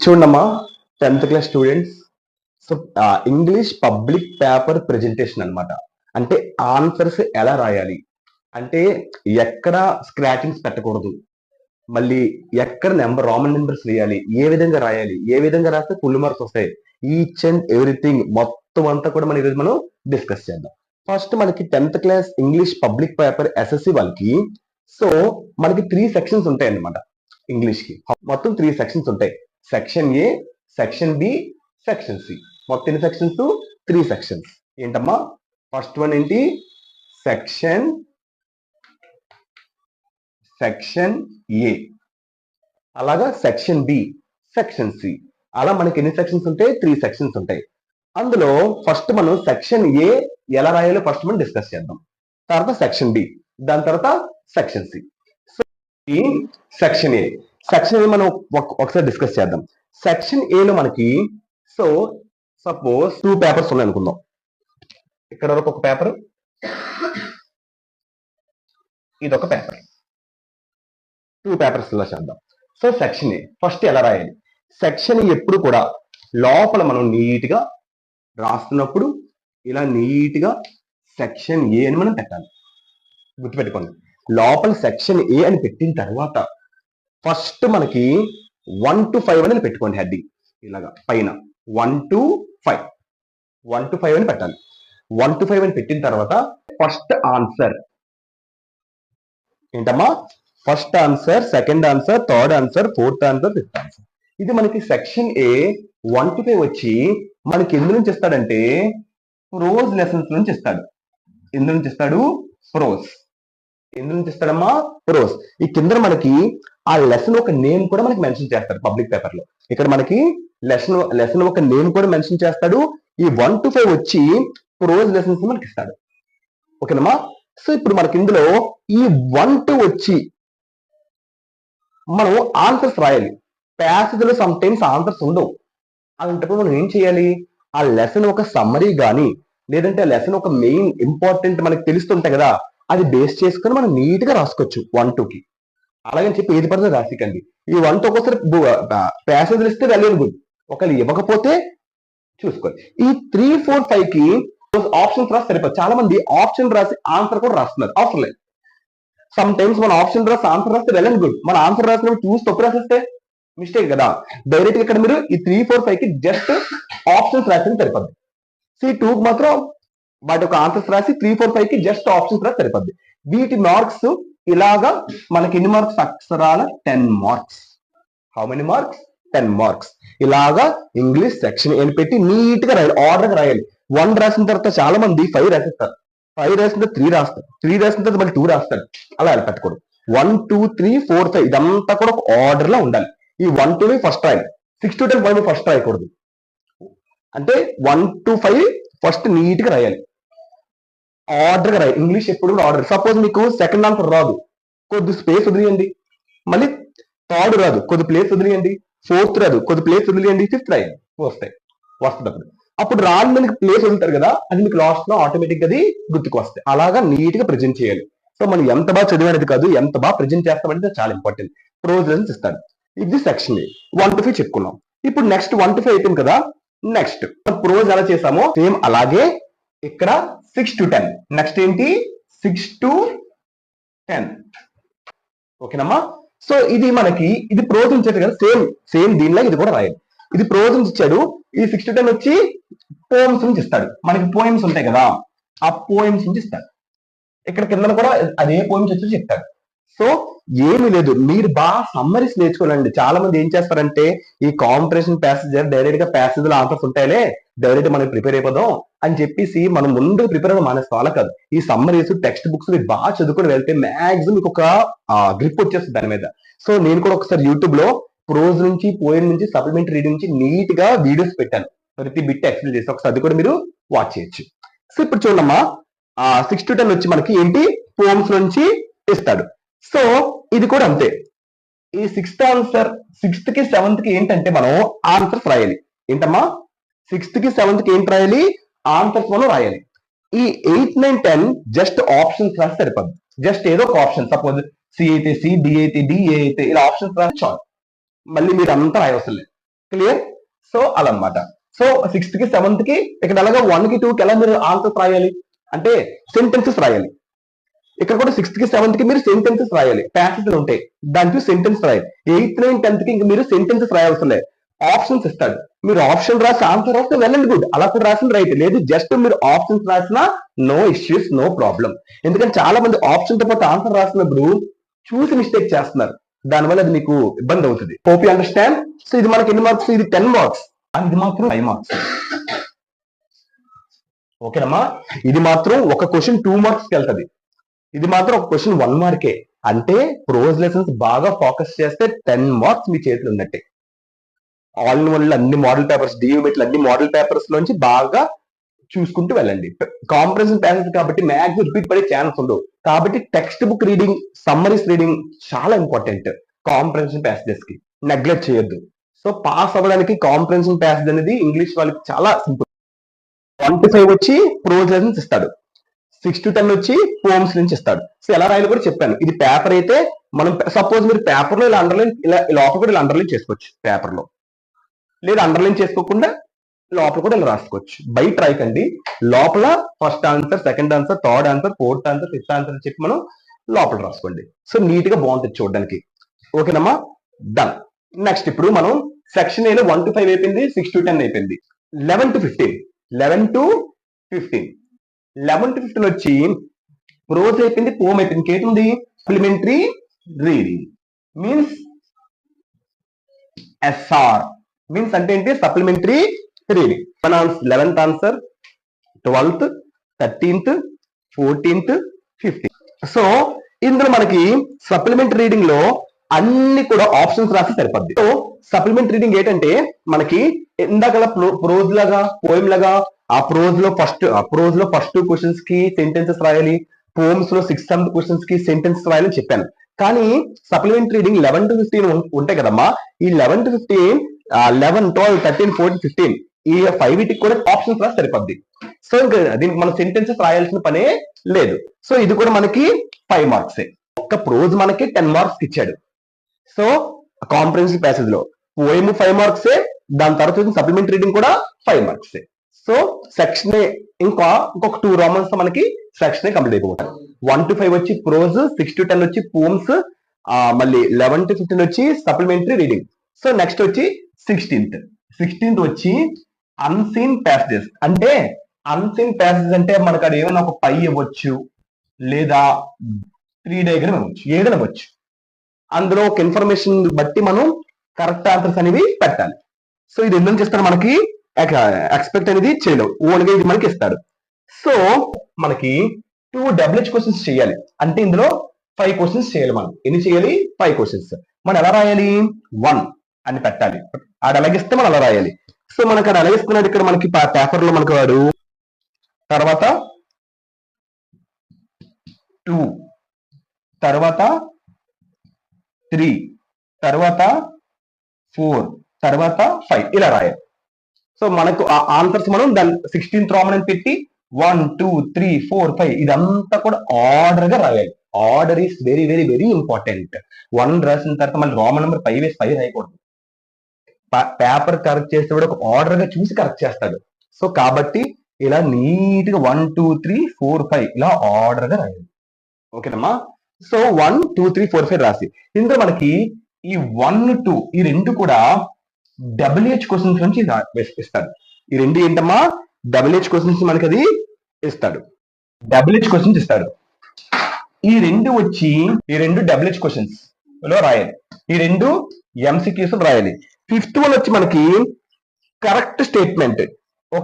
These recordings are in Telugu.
చూడమ్మా 10th class students. So English public paper presentation అన్నమాట. అంటే ఆన్సర్స్ ఎలా రాయాలి, అంటే ఎక్కడ స్క్రాచింగ్స్ పెట్టకూడదు, మళ్ళీ ఎక్కడ రోమన్ నెంబర్స్ వేయాలి, ఏ విధంగా రాయాలి, ఏ విధంగా రాస్తే ఫుల్ మార్క్స్ వస్తాయి, ఈచ్ అండ్ ఎవ్రీథింగ్ మొత్తం అంతా కూడా మనం ఈరోజు మనం డిస్కస్ చేద్దాం. ఫస్ట్ మనకి 10th class English public paper SSC వాళ్ళకి సో మనకి 3 సెక్షన్స్ ఉంటాయి అన్నమాట. ఇంగ్లీష్ కి మొత్తం 3 సెక్షన్స్ ఉంటాయి. Section A, section B, section C. మొత్తం ఎన్ని సెక్షన్స్? 3 సెక్షన్స్. ఏంటమ్మా? ఫస్ట్ వన్ ఏంటి? సెక్షన్ ఏ, అలాగా సెక్షన్ బి, సెక్షన్ సి. అలా మనకి ఎన్ని సెక్షన్స్ ఉంటాయి? 3 సెక్షన్స్ ఉంటాయి. అందులో ఫస్ట్ మనం సెక్షన్ ఏ ఎలా రాయాలో ఫస్ట్ మనం డిస్కస్ చేద్దాం. తర్వాత సెక్షన్ బి, దాని తర్వాత సెక్షన్ సి. సో ఈ సెక్షన్ ఏ మనం ఒకసారి డిస్కస్ చేద్దాం. సెక్షన్ ఏలో మనకి సో సపోజ్ 2 పేపర్స్ ఉన్నాయి అనుకుందాం. ఇక్కడ వరకు ఒక పేపర్, ఇది ఒక పేపర్. 2 పేపర్స్ ఇలా చేద్దాం. సో సెక్షన్ ఏ ఫస్ట్ ఎలా రాయాలి? సెక్షన్ ఎప్పుడు కూడా లోపల మనం నీట్ గా రాస్తున్నప్పుడు ఇలా నీట్ గా సెక్షన్ ఏ అని మనం పెట్టాలి. గుర్తుపెట్టుకోండి, లోపల సెక్షన్ ఏ అని పెట్టిన తర్వాత ఫస్ట్ మనకి 1 to 5 అని పెట్టుకోండి. హెడ్డింగ్ ఇలాగా పైన 1 to 5 అని పెట్టాలి. 1 to 5 అని పెట్టిన తర్వాత ఫస్ట్ ఆన్సర్ ఏంటమ్మా? First answer, second answer, third answer, fourth answer, fifth answer. ఇది మనకి సెక్షన్ ఏ 1 to 5 వచ్చి మనకి ఎందు నుంచి ఇస్తాడంటే ప్రోజ్ లెసన్స్ నుంచి ఇస్తాడు. ఎందు నుంచి ఇస్తాడు? ప్రోజ్. ఎందు నుంచి ఇస్తాడమ్మా? ప్రోజ్. ఈ కింద మనకి ఆ లెసన్ ఒక నేమ్ కూడా మనకి మెన్షన్ చేస్తాడు పబ్లిక్ పేపర్ లో. ఇక్కడ మనకి లెసన్ ఒక నేమ్ కూడా మెన్షన్ చేస్తాడు. ఈ 1 to 5 వచ్చి ప్రోజ్ లెసన్స్ మనకి ఇస్తాడు. ఓకేనమ్మా? సో ఇప్పుడు మనకి ఇందులో ఈ 1 to వచ్చి మనం ఆన్సర్స్ రాయాలి. ప్యాసేజ్ లో సమ్ టైమ్స్ ఆన్సర్స్ ఉండవు. అలాంటప్పుడు మనం ఏం చేయాలి? ఆ లెసన్ ఒక సమ్మరీ గానీ లేదంటే ఆ లెసన్ ఒక మెయిన్ ఇంపార్టెంట్ మనకి తెలుస్తుంటాయి కదా, అది బేస్ చేసుకుని మనం నీట్ గా రాసుకోవచ్చు 1 to కి. అలాగని చెప్పి ఏది పడితే రాసికండి. ఈ 1 to ఒక్కోసారి ప్యాసేజ్ ఇస్తే వెళ్ళేది గుడ్, ఒకవేళ ఇవ్వకపోతే చూసుకోవాలి. ఈ 3, 4, 5 కి ఆప్షన్స్ రాసి సరిపోదు. చాలా మంది ఆప్షన్ రాసి ఆన్సర్ కూడా రాస్తున్నారు. అవసరం లేదు. సమ్ టైమ్స్ మన ఆప్షన్ రాసి ఆన్సర్ రాస్తే వెళ్ళండి గుడ్, మన ఆన్సర్ రాసినప్పుడు చూసి తప్పు రాసిస్తే మిస్టేక్ కదా. డైరెక్ట్ గా ఇక్కడ మీరు ఈ 3, 4, 5 కి జస్ట్ ఆప్షన్స్ రాసి సరిపోద్ది. C2 కి మాత్రం వాటి యొక్క ఆన్సర్స్ రాసి 3, 4, 5 కి జస్ట్ ఆప్షన్స్ రాసి సరిపోద్ది. వీటి మార్క్స్ ఇలాగా మనకి ఎన్ని మార్క్స్? అక్షరాల 10 marks. How many marks? 10 marks. ఇలాగా ఇంగ్లీష్ సెక్షన్ ఏం పెట్టి నీట్ గా రాయాలి, ఆర్డర్ గా రాయాలి. 1 రాసిన తర్వాత చాలా మంది 5 రాసిస్తారు, 5 రాసిన తర్వాత 3 రాస్తారు, 3 రాసిన తర్వాత మళ్ళీ 2 రాస్తారు. అలా పెట్టకూడదు. 1, 2, 3, 4, 5 ఇదంతా కూడా ఒక ఆర్డర్ లో ఉండాలి. ఈ 1 to 5 ఫస్ట్ రాయాలి, 6 to 10 ఫస్ట్ రాయకూడదు. అంటే 1 to 5 ఫస్ట్ నీట్ గా రాయాలి, ఆర్డర్ గా రాయాలి. ఇంగ్లీష్ ఎప్పుడు కూడా ఆర్డర్. సపోజ్ మీకు సెకండ్ ఆన్సర్ రాదు, కొద్ది స్పేస్ వదిలేయండి. మళ్ళీ థర్డ్ రాదు, కొద్ది ప్లేస్ వదిలేయండి. ఫోర్త్ రాదు, కొద్ది ప్లేస్ వదిలేయండి. ఫిఫ్త్ రాయండి. వస్తుంది అప్పుడు రాని మనకి ప్లేస్ వదులుతారు కదా, అది మీకు లాస్ట్ లో ఆటోమేటిక్ గా అది గుర్తుకు వస్తాయి. అలాగా నీట్ గా ప్రెజెంట్ చేయాలి. సో మనం ఎంత బాగా చదివేది కాదు, ఎంత బాగా ప్రెజెంట్ చేస్తామంటే చాలా ఇంపార్టెంట్. ప్రోజ్ లెసన్స్ ఇస్తాడు. ఇది సెక్షన్ ఏ 1 to 5 చెప్పుకున్నాం. ఇప్పుడు నెక్స్ట్ 1 to 5 అయిపోయింది కదా. నెక్స్ట్ ప్రోజ్ ఎలా చేసామో సేమ్ అలాగే ఇక్కడ 6 to 10. నెక్స్ట్ ఏంటి? 6 to 10. ఓకేనమ్మా? సో ఇది మనకి ఇది ప్రోజ్ ఇచ్చాడు కదా, సేమ్ దీనిలో ఇది కూడా రాయాలి. ఇది ప్రోజ్ ఇచ్చాడు. ఈ 6 to 10 వచ్చి పోయమ్స్ నుంచి ఇస్తాడు. మనకి పోయమ్స్ ఉంటాయి కదా, ఆ పోయమ్స్ నుంచి ఇస్తాడు. ఇక్కడ కింద కూడా అదే పోయమ్స్ వచ్చి చెప్తాడు. సో ఏమీ లేదు, మీరు బాగా సమ్మరీస్ నేర్చుకోనండి. చాలా మంది ఏం చేస్తారంటే ఈ కాంపిటీషన్ ప్యాసేజ్ డైరెక్ట్ గా ప్యాసేజ్ లో ఆన్సర్స్ ఉంటాయిలే, డైరెక్ట్ మనం ప్రిపేర్ అయిపోదాం అని చెప్పేసి మనం ముందు ప్రిపేర్ అవ్వడం మానేస్తాం. అలా కాదు. ఈ సమ్మరీస్, టెక్స్ట్ బుక్స్ మీరు బాగా చదువుకుని వెళ్తే మాక్సిమం మీకు ఒక గ్రిప్ వచ్చేస్తుంది దాని మీద. సో నేను కూడా ఒకసారి యూట్యూబ్ లో ప్రోజ్ నుంచి, పోయం నుంచి, సప్లిమెంటరీ రీడింగ్ నుంచి నీట్ గా వీడియోస్ పెట్టాను. ప్రతి బిట్ ఎక్స్ప్లెయిన్ చేసి ఒకసారి అది కూడా మీరు వాచ్ చేయొచ్చు. సో ఇప్పుడు చూడమ్మా, 6 to 10 వచ్చి మనకి ఏంటి? పోమ్స్ నుంచి ఇస్తాడు. సో ఇది కూడా అంతే. ఈ 6th ఆన్సర్ 6th కి 7th కి ఏంటంటే మనం ఆన్సర్స్ రాయాలి. ఏంటమ్మా? 6th కి 7th కి ఏంటి రాయాలి? ఆన్సర్స్ మనం రాయాలి. ఈ 8, 9, 10 జస్ట్ ఆప్షన్స్ రాసి సరిపోద్ది. జస్ట్ ఏదో ఒక ఆప్షన్, సపోజ్ సి అయితే సి, డి అయితే డి, ఏ అయితే ఇలా ఆప్షన్స్ రాసి చాలు. మళ్ళీ మీరు అంతా రాయవసరం లేదు. క్లియర్? సో అలా అనమాట. సో 6th కి 7th కి ఇక్కడ అలాగా 1 కి 2 కి ఎలా మీరు ఆన్సర్స్ రాయాలి అంటే సెంటెన్సెస్ రాయాలి. ఇక్కడ కూడా 6th కి 7th కి మీరు సెంటెన్సెస్ రాయాలి. ప్యాసేజ్లు ఉంటాయి, దానికి సెంటెన్స్ రాయాలి. 8th 9th 10th కి ఇంక మీరు సెంటెన్సెస్ రాయాల్సిన లేదు, ఆప్షన్స్ ఇస్తాడు. మీరు ఆప్షన్ రాసి ఆన్సర్ రాస్తే వెల్ అండ్ గుడ్, అలా కూడా రాసిన రైట్. లేదు జస్ట్ మీరు ఆప్షన్స్ రాసినా నో ఇష్యూస్, నో ప్రాబ్లం. ఎందుకంటే చాలా మంది ఆప్షన్ తో పాటు ఆన్సర్ రాసినప్పుడు చూసి మిస్టేక్ చేస్తున్నారు, దానివల్ల అది మీకు ఇబ్బంది అవుతుంది. Hope you understand. సో ఇది మనకి ఎన్ని మార్క్స్? ఇది 10 మార్క్స్, ఇది మాత్రం 5 మార్క్స్. ఓకేనమ్మా, ఇది మాత్రం ఒక క్వశ్చన్ 2 మార్క్స్ కి వెళ్తుంది, ఇది మాత్రం ఒక క్వశ్చన్ 1 మార్కే. అంటే ప్రోజ్ లెసన్స్ బాగా ఫోకస్ చేస్తే 10 మార్క్స్ మీ చేతులు ఉన్నట్టే. ఆల్ ఇన్ వన్ అన్ని మోడల్ పేపర్స్, డియూమెట్లు అన్ని మోడల్ పేపర్స్ లోంచి బాగా చూసుకుంటూ వెళ్ళండి. కాంప్రహెన్సివ్ ప్యాసేజ్ కాబట్టి మ్యాక్సిమం రిపీట్ పడే ఛాన్స్ ఉండవు. కాబట్టి text book reading, summaries reading చాలా ఇంపార్టెంట్ కాంప్రహెన్సివ్ ప్యాసేజెస్ కి, నెగ్లెక్ట్ చేయొద్దు. సో పాస్ అవ్వడానికి కాంప్రహెన్సివ్ ప్యాసేజ్ అనేది ఇంగ్లీష్ వాళ్ళకి చాలా సింపుల్. 1 to 5 వచ్చి ప్రోజ్ లెసన్స్ ఇస్తాడు, 6 to 10 వచ్చి పోమ్స్ నుంచి ఇస్తాడు. సో ఎలా రాయాలో కూడా చెప్పాను. ఇది పేపర్ అయితే మనం సపోజ్ మీరు పేపర్ లో ఇలా అండర్లైన్, ఇలా లోపల కూడా ఇలా అండర్లైన్ చేసుకోవచ్చు పేపర్ లో, లేదా అండర్లైన్ చేసుకోకుండా లోపల కూడా ఇలా రాసుకోవచ్చు. బయట రాయకండి, లోపల first answer, second answer, third answer, fourth answer, fifth answer అని చెప్పి మనం లోపల రాసుకోండి. సో నీట్ గా బాగుంటుంది చూడడానికి. ఓకేనమ్మా, డన్. నెక్స్ట్ ఇప్పుడు మనం సెక్షన్ ఏలో 1 to 5 అయిపోయింది, 6 to 10 అయిపోయింది. 11 to 15, 11 to 15, 11 to 15 వచ్చి ప్రోజ్ అయిపోయింది, పోమ్ అయిపోయింది, ఇంకేంటుంది? Supplementary reading means S R. Means అంటే ఏంటి? Supplementary reading. 11th answer, 12th, 13th, 14th, 15th. So ఇందులో మనకి సప్లిమెంటరీ రీడింగ్ లో అన్ని కూడా ఆప్షన్స్ రాసి సరిపోద్ది. సో సప్లిమెంటరీ రీడింగ్ ఏంటంటే మనకి ఇందాక ప్రోజ్ లాగా, పోయిం లాగా ఆ ప్రోజ్ లో ఫస్ట్ 2 క్వశ్చన్స్ కి సెంటెన్సెస్ రాయాలి, పోమ్స్ లో 6 7 క్వశ్చన్స్ కి సెంటెన్సెస్ రాయాలని చెప్పాను. కానీ సప్లిమెంటరీ రీడింగ్ 11 to 15 ఉంటాయి కదమ్మా. ఈ 11 to 15, 11, 12, 13, 14, 15 ఈ 5 వీటికి కూడా ఆప్షన్స్ రాసి సరిపోద్ది. సో ఇంకా దీనికి మనం సెంటెన్సెస్ రాయాల్సిన పనే లేదు. సో ఇది కూడా మనకి 5 మార్క్సే. ఒక్క ప్రోజ్ మనకి 10 మార్క్స్ ఇచ్చాడు. సో కాంప్రహెన్సివ్ ప్యాసేజ్ లో పోయిమ్ 5 మార్క్సే, దాని తర్వాత సప్లిమెంటరీ రీడింగ్ కూడా 5 మార్క్సే. సో సెక్షన్ ఇంకొక 2 రోమన్స్ తో మనకి సెక్షన్ కంప్లీట్ అయిపోతాయి. 1 to 5 వచ్చి ప్రోజ్, 6 to 10 వచ్చి పోమ్స్, మళ్ళీ 11 to 15 వచ్చి సప్లిమెంటరీ రీడింగ్. సో నెక్స్ట్ వచ్చి 16th వచ్చి అన్సీన్ ప్యాసేజెస్. అంటే అన్సీన్ ప్యాసేజెస్ అంటే మనకు అది ఏమైనా ఒక పై ఇవ్వచ్చు, లేదా 3 డయాగ్రామ్ ఇవ్వచ్చు, ఏదైనా ఇవ్వచ్చు. అందులో ఒక ఇన్ఫర్మేషన్ బట్టి మనం కరెక్ట్ ఆన్సర్స్ అనేవి పెట్టాలి. సో ఇది ఎందుకు చేస్తాడు? మనకి ఎక్స్పెక్ట్ అనేది చేయలేవు, ఓన్గా ఇది మనకి ఇస్తాడు. సో మనకి 2 WH క్వశ్చన్స్ చేయాలి. అంటే ఇందులో 5 క్వశ్చన్స్ చేయాలి. మనం ఎన్ని చేయాలి? 5 క్వశ్చన్స్. మనం ఎలా రాయాలి? 1 అని పెట్టాలి. ఆడ అలాగిస్తే మనం అలా రాయాలి. సో మనకు అది అలాగిస్తున్నాడు ఇక్కడ మనకి పేపర్ లో మనకు వాడు. తర్వాత 2, తర్వాత 3, తర్వాత 4, తర్వాత 5 ఇలా రాయాలి. సో మనకు ఆ ఆన్సర్స్ మనం దాని 16th రోమన్ అని పెట్టి 1 2 3 4 5 ఇదంతా కూడా ఆర్డర్ గా రాయాలి. Order is very very very important. 1 రాసిన తర్వాత మళ్ళీ రోమన్ నెంబర్ 5 వేసి 5 రాయకూడదు. పేపర్ కరెక్ట్ చేస్తే కూడా ఒక ఆర్డర్ గా చూసి కరెక్ట్ చేస్తాడు. సో కాబట్టి ఇలా నీట్ గా 1 2 3 4 5 ఇలా ఆర్డర్ గా రాయాలి. ఓకేనమ్మా. సో 1 2 3 4 5 రాసి ఇందులో మనకి ఈ 1 2 ఈ రెండు కూడా WH క్వశ్చన్స్ నుంచి ఇస్తాడు. ఈ రెండు ఏంటమ్మా? WH క్వశ్చన్స్ మనకి అది ఇస్తాడు. WH క్వశ్చన్స్ ఇస్తాడు. ఈ రెండు వచ్చి ఈ రెండు WH క్వశ్చన్స్ లో రాయాలి, ఈ రెండు MCQs రాయాలి. 5th వన్ వచ్చి మనకి కరెక్ట్ స్టేట్మెంట్, ఒక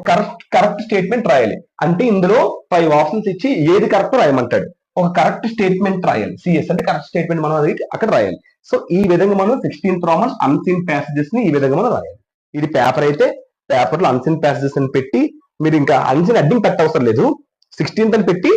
కరెక్ట్ స్టేట్మెంట్ రాయాలి. అంటే ఇందులో 5 ఆప్షన్స్ ఇచ్చి ఏది కరెక్ట్ రాయమంటాడు. ఒక కరెక్ట్ స్టేట్మెంట్ రాయాలి. సిఎస్ అంటే కరెక్ట్ స్టేట్మెంట్ మనం అది అక్కడ రాయాలి. సో ఈ విధంగా మనం 16th రోమన్ అన్సీన్ ప్యాసేజెస్ ని ఈ విధంగా మనం రాయాలి. ఇది పేపర్ అయితే పేపర్ లో అన్సీన్ ప్యాసేజెస్ అని పెట్టి మీరు ఇంకా అన్సీన్ అడ్డింగ్ పెట్టవసరం లేదు. 16th అని పెట్టి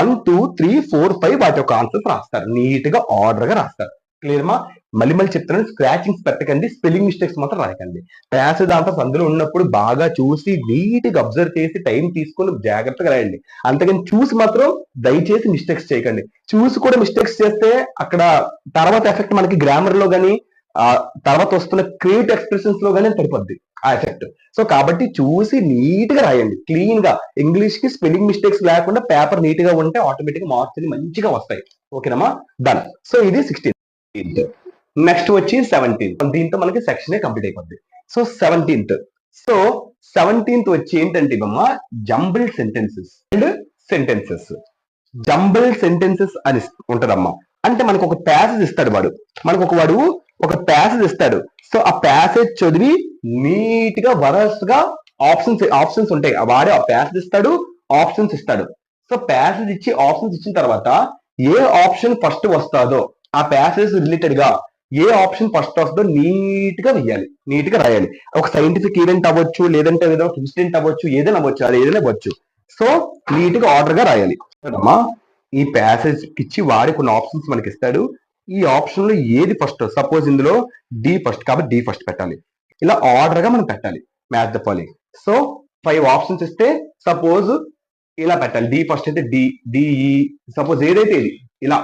1 2 3 4 5 వాటి యొక్క ఆన్సర్స్ రాస్తారు. నీట్ గా ఆర్డర్ గా రాస్తారు. క్లియర్ మా? మళ్ళీ చెప్తున్నాను, స్క్రాచింగ్స్ పెట్టకండి, స్పెల్లింగ్ మిస్టేక్స్ మాత్రం రాయకండి. ప్యాసేజ్ ఆన్సర్స్ అందులో ఉన్నప్పుడు బాగా చూసి నీట్ గా అబ్జర్వ్ చేసి టైం తీసుకొని జాగ్రత్తగా రాయండి. అంతేగాని చూసి మాత్రం దయచేసి మిస్టేక్స్ చేయకండి. చూసి కూడా మిస్టేక్స్ చేస్తే అక్కడ తర్వాత ఎఫెక్ట్ మనకి గ్రామర్ లో గానీ ఆ తర్వాత వస్తున్న క్రియేట్ ఎక్స్ప్రెషన్స్ లో గానీ పడిపోద్ది ఆ ఎఫెక్ట్. సో కాబట్టి చూసి నీట్ గా రాయండి, క్లీన్ గా. ఇంగ్లీష్ కి స్పెల్లింగ్ మిస్టేక్స్ లేకుండా పేపర్ నీట్ గా ఉంటే ఆటోమేటిక్ గా మార్క్స్ మంచిగా వస్తాయి. ఓకేనమ్మా, డన్. సో ఇది 16th. నెక్స్ట్ వచ్చి 17th. దీంతో మనకి సెక్షన్ కంప్లీట్ అయిపోద్ది. So 17th. సో 17th వచ్చి ఏంటంటే ఇవమ్మా jumble sentences and sentences. Jumble sentences అని ఉంటదమ్మా. అంటే మనకు ఒక ప్యాసేజ్ ఇస్తాడు వాడు, వాడు ఒక ప్యాసేజ్ ఇస్తాడు. సో ఆ ప్యాసేజ్ చదివి నీట్ గా వరస్ట్ గా ఆప్షన్స్ ఉంటాయి, వాడే ఆ ప్యాసేజ్ ఇస్తాడు, ఆప్షన్స్ ఇస్తాడు. సో ప్యాసేజ్ ఇచ్చి ఆప్షన్స్ ఇచ్చిన తర్వాత ఏ ఆప్షన్ ఫస్ట్ వస్తుందో ఆ ప్యాసేజ్ రిలేటెడ్ గా ఏ ఆప్షన్ ఫస్ట్ వస్తుందో నీట్ గా వెయ్యాలి, నీట్ గా రాయాలి. ఒక సైంటిఫిక్ ఈవెంట్ అవ్వచ్చు, లేదంటే ఏదైనా ఇన్సిడెంట్ అవ్వచ్చు, ఏదైనా అవ్వచ్చు, అది ఏదైనా అవ్వచ్చు. సో నీట్ గా ఆర్డర్ గా రాయాలి. అమ్మా ఈ ప్యాసేజ్ ఇచ్చి వాడి కొన్ని ఆప్షన్స్ మనకి ఇస్తాడు. ఈ ఆప్షన్ లో ఏది ఫస్ట్, సపోజ్ ఇందులో డి ఫస్ట్ కాబట్టి డి ఫస్ట్ పెట్టాలి. ఇలా ఆర్డర్ గా మనం పెట్టాలి match the following. So 5 options ఇస్తే సపోజ్ ఇలా పెట్టాలి, డి ఫస్ట్ అయితే డి, డిఈ, సపోజ్ ఏదైతే ఇది ఇలా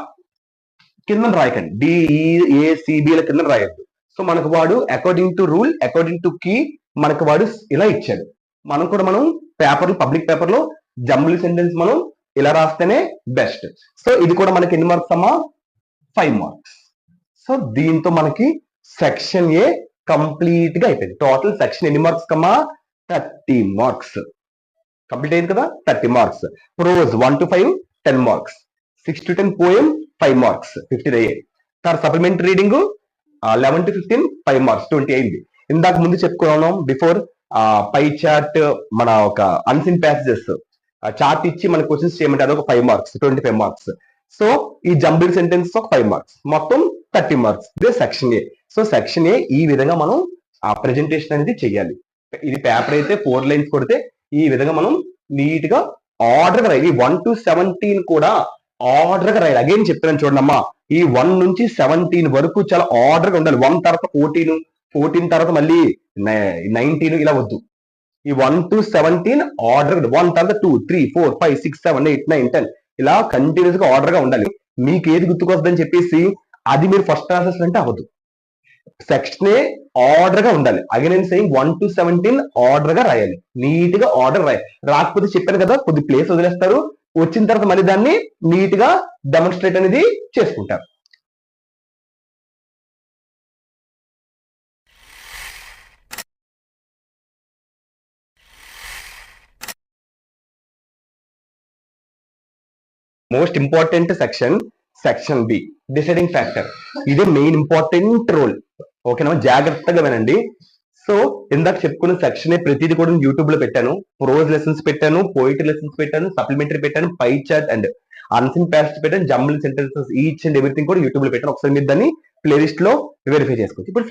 కింద రాయకండి, డిఈఏసిబిల కింద రాయద్దు. సో మనకు వాడు according to rule, according to key మనకు వాడు ఇలా ఇచ్చాడు. మనం పేపర్, పబ్లిక్ పేపర్ లో జంబుల్ సెంటెన్స్ మనం ఇలా రాస్తేనే బెస్ట్. సో ఇది కూడా మనకి ఎన్ని మార్క్స్ అమ్మా? 5 మార్క్స్. సో దీంతో మనకి సెక్షన్ ఏ కంప్లీట్ గా అయిపోయింది. టోటల్ సెక్షన్ ఎన్ని మార్క్స్ కమ్మా? 30 మార్క్స్ కంప్లీట్ అయింది కదా. 30 marks. Prose 1 to 5 10 marks, 6 to 10 poem 5 marks 50 అయ్యాయి. తర్వాత సప్లిమెంటరీ రీడింగ్ 11 to 15 5 మార్క్స్ 20 అయింది. ఇందాక ముందు చెప్పుకున్నాం బిఫోర్ పై చార్ట్, మన ఒక అన్సిన్ ప్యాసేజెస్ చార్ట్ ఇచ్చి మన క్వశ్చన్స్ చేయమంటే అదొక 5 మార్క్స్ 25 మార్క్స్. సో ఈ జంబుల్ సెంటెన్స్ ఒక 5 మార్క్స్, మొత్తం 30 మార్క్స్. ఇదే సెక్షన్ ఏ. సో సెక్షన్ ఏ ఈ విధంగా మనం ఆ ప్రెజెంటేషన్ అనేది చెయ్యాలి. ఇది పేపర్ అయితే 4 లైన్స్ కొడితే ఈ విధంగా మనం నీట్ గా ఆర్డర్ గా రాయాలి. 1 to 17 కూడా ఆర్డర్ గా రాయాలి. అగైన్ చెప్తాను చూడండి అమ్మా, ఈ 1 నుంచి 17 వరకు చాలా ఆర్డర్ గా ఉండాలి. 1 తర్వాత 14 తర్వాత మళ్ళీ 19 ఇలా వద్దు. ఈ 1 to 17 ఆర్డర్, 1 తర్వాత 2 3 4 5 6 7 8 9 10 ఇలా కంటిన్యూస్ గా ఆర్డర్ గా ఉండాలి. మీకు ఏది గుర్తుకొస్తుందని చెప్పేసి అది మీరు ఫస్ట్ ప్రాసెస్ అంటే అవ్వదు. సెక్షన్ ఏ ఆర్డర్ గా ఉండాలి. అగైన్ నేను సెయింగ్ 1 to 17 ఆర్డర్ గా రాయాలి, నీట్ గా ఆర్డర్ రాయాలి. రాకపోతే చెప్పాను కదా కొద్ది ప్లేస్ వదిలేస్తారు, వచ్చిన తర్వాత మళ్ళీ దాన్ని నీట్ గా డెమోన్స్ట్రేట్ అనేది చేసుకుంటారు. Most important section B, deciding factor. ఇదే మెయిన్ ఇంపార్టెంట్ రోల్. ఓకేనా, జాగ్రత్తగా వినండి. సో ఇందాక చెప్పుకున్న సెక్షన్ ప్రతిదీ కూడా యూట్యూబ్ లో పెట్టాను. ప్రోజ్ లెసన్స్ పెట్టాను, పోయిటరీ లెసన్స్ పెట్టాను, సప్లిమెంటరీ పెట్టాను, pie chart and unseen passage పెట్టాను, jumble sentences each and everything కూడా యూట్యూబ్ లో పెట్టాను. ఒకసారి మీరు దాన్ని ప్లేలిస్ట్ లో వెరిఫై చేసుకోవచ్చు. ఇప్పుడు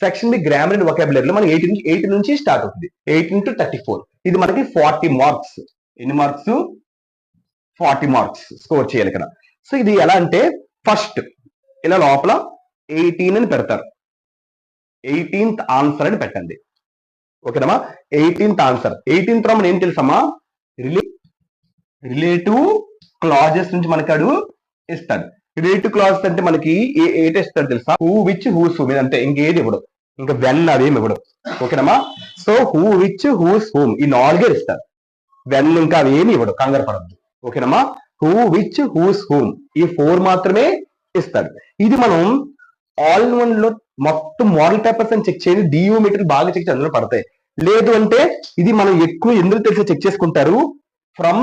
సెక్షన్ బి గ్రామర్ అండ్ వొకాబులరీలో మనకి 8 నుంచి స్టార్ట్ అవుతుంది. 8 into 34 ఇది మనకి 40 మార్క్స్. ఎన్ని మార్క్స్? 40 మార్క్స్ స్కోర్ చేయాలి ఇక్కడ. సో ఇది ఎలా అంటే ఫస్ట్ ఇలా లోపల 18 అని పెడతారు, 18th ఆన్సర్ అని పెట్టండి. ఓకేనమ్మా, 18th ఆన్సర్. 18th మనం ఏం తెలుసమ్మా? రిలేటివ్ క్లాజెస్ నుంచి మనకి అడు ఇస్తాడు. రిలేటివ్ క్లాజెస్ అంటే మనకి ఏటి ఇస్తాడు తెలుసా? Who, which, whose, whom. అంతే, ఇంకేది ఇవ్వడు, ఇంకా వెన్ అవేమి ఇవ్వడు. ఓకేనమ్మా, so who, which, whose, whom ఈ 4 ఇస్తాడు. వెన్ ఇంకా అవేమి ఇవ్వడు, కంగారు పడద్దు. ఓకేనమ్మా, హూ, విచ్, హూస్, హూమ్ ఈ 4 మాత్రమే ఇస్తాడు. ఇది మనం ఆల్ ఇన్ వన్ లో మొత్తం మోడల్ పేపర్స్ అని చెక్ చేయండి, డియూ మెటీరియల్ బాగా చెక్ చేసి అందులో పడతాయి. లేదు అంటే ఇది మనం ఎక్కువ ఎందుకు తెలిసి చెక్ చేసుకుంటారు, ఫ్రమ్